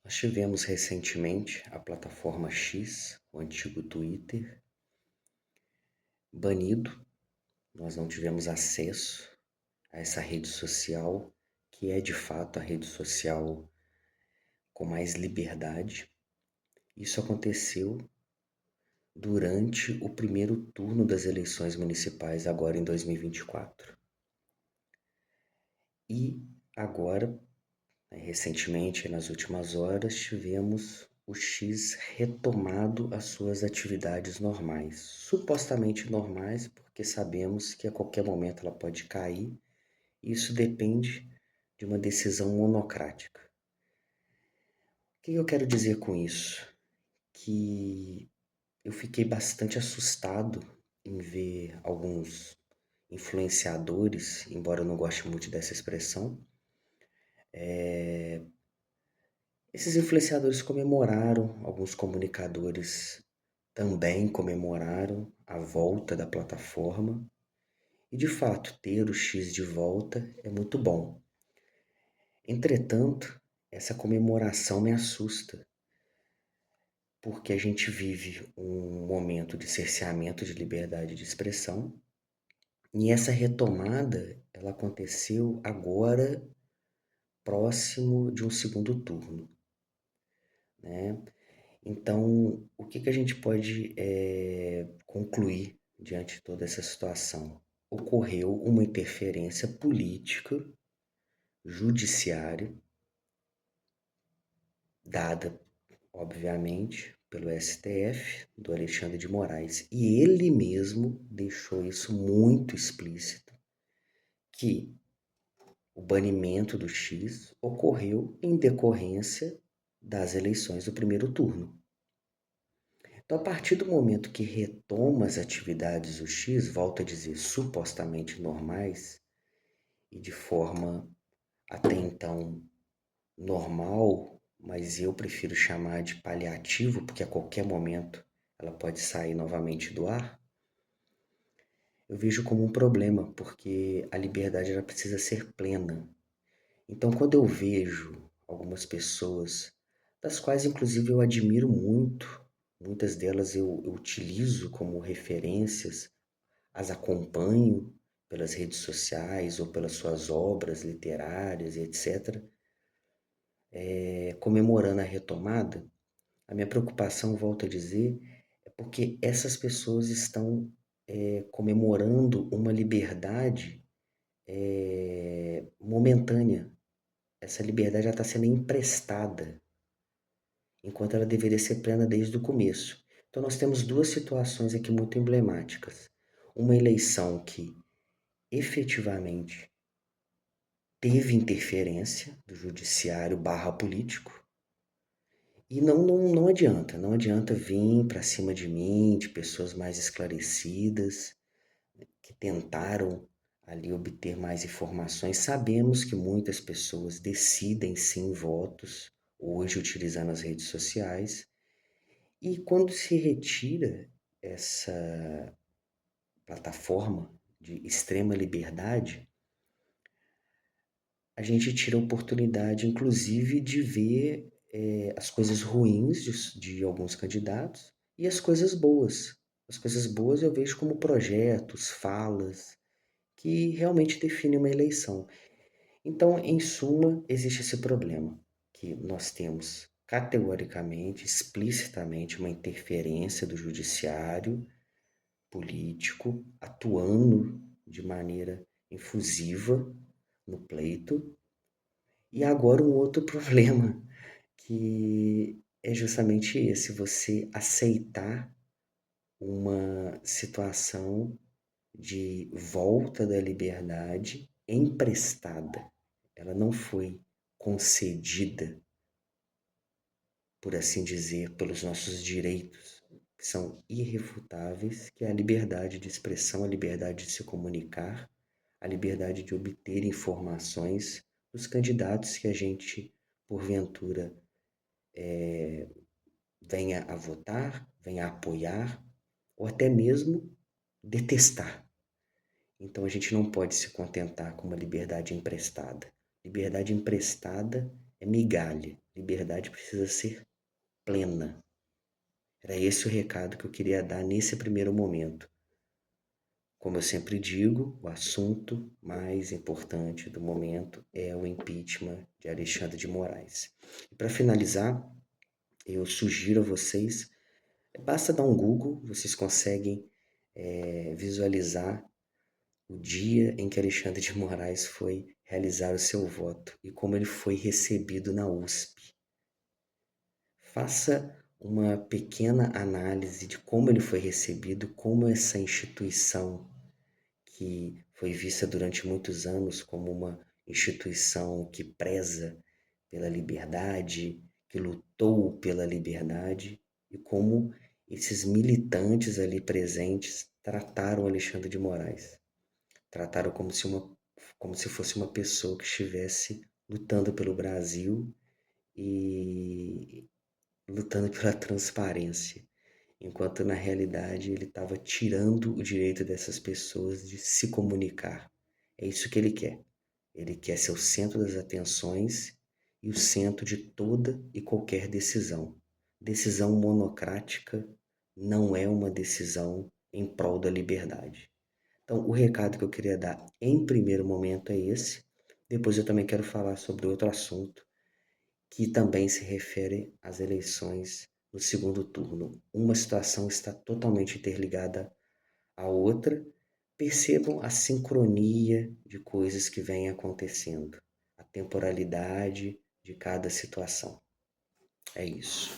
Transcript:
Nós tivemos recentemente a plataforma X, o antigo Twitter, banido. Nós não tivemos acesso a essa rede social, que é de fato a rede social com mais liberdade. Isso aconteceu durante o primeiro turno das eleições municipais, agora em 2024. E agora, recentemente, nas últimas horas, tivemos o X retomado as suas atividades normais, supostamente normais, porque sabemos que a qualquer momento ela pode cair. Isso depende de uma decisão monocrática. O que eu quero dizer com isso? Que eu fiquei bastante assustado em ver alguns influenciadores, embora eu não goste muito dessa expressão. Esses influenciadores comemoraram, alguns comunicadores também comemoraram a volta da plataforma. E de fato, ter o X de volta é muito bom. Entretanto, essa comemoração me assusta, porque a gente vive um momento de cerceamento de liberdade de expressão, e essa retomada, ela aconteceu agora, próximo de um segundo turno, né? Então, o que a gente pode concluir diante de toda essa situação? Ocorreu uma interferência política, judiciária, dada, obviamente, pelo STF, do Alexandre de Moraes. E ele mesmo deixou isso muito explícito, que o banimento do X ocorreu em decorrência das eleições do primeiro turno. Então, a partir do momento que retoma as atividades do X, volto a dizer, supostamente normais, e de forma até então normal, mas eu prefiro chamar de paliativo, porque a qualquer momento ela pode sair novamente do ar, eu vejo como um problema, porque a liberdade ela precisa ser plena. Então, quando eu vejo algumas pessoas, das quais inclusive eu admiro muito, muitas delas eu utilizo como referências, as acompanho pelas redes sociais ou pelas suas obras literárias e etc., comemorando a retomada, a minha preocupação, volto a dizer, é porque essas pessoas estão comemorando uma liberdade momentânea. Essa liberdade está sendo emprestada, enquanto ela deveria ser plena desde o começo. Então nós temos duas situações aqui muito emblemáticas. Uma eleição que efetivamente teve interferência do judiciário barra político, e não adianta, não adianta vir para cima de mim, de pessoas mais esclarecidas, que tentaram ali obter mais informações. Sabemos que muitas pessoas decidem sim votos, hoje utilizando as redes sociais, e quando se retira essa plataforma de extrema liberdade, a gente tira a oportunidade, inclusive, de ver as coisas ruins de alguns candidatos e as coisas boas. As coisas boas eu vejo como projetos, falas, que realmente definem uma eleição. Então, em suma, existe esse problema, que nós temos categoricamente, explicitamente, uma interferência do judiciário político atuando de maneira infusiva no pleito. E agora um outro problema, que é justamente esse, você aceitar uma situação de volta da liberdade emprestada. Ela não foi concedida, por assim dizer, pelos nossos direitos, que são irrefutáveis, que é a liberdade de expressão, a liberdade de se comunicar, a liberdade de obter informações dos candidatos que a gente, porventura, venha a votar, venha a apoiar, ou até mesmo detestar. Então a gente não pode se contentar com uma liberdade emprestada. Liberdade emprestada é migalha. Liberdade precisa ser plena. Era esse o recado que eu queria dar nesse primeiro momento. Como eu sempre digo, o assunto mais importante do momento é o impeachment de Alexandre de Moraes. E para finalizar, eu sugiro a vocês, basta dar um Google, vocês conseguem visualizar o dia em que Alexandre de Moraes foi realizar o seu voto e como ele foi recebido na USP. Faça uma pequena análise de como ele foi recebido, como essa instituição, que foi vista durante muitos anos como uma instituição que preza pela liberdade, que lutou pela liberdade, e como esses militantes ali presentes trataram Alexandre de Moraes. Trataram como se fosse uma pessoa que estivesse lutando pelo Brasil e lutando pela transparência, enquanto na realidade ele estava tirando o direito dessas pessoas de se comunicar. É isso que ele quer. Ele quer ser o centro das atenções e o centro de toda e qualquer decisão. Decisão monocrática não é uma decisão em prol da liberdade. Então, o recado que eu queria dar em primeiro momento é esse. Depois eu também quero falar sobre outro assunto que também se refere às eleições no segundo turno. Uma situação está totalmente interligada à outra. Percebam a sincronia de coisas que vêm acontecendo, a temporalidade de cada situação. É isso.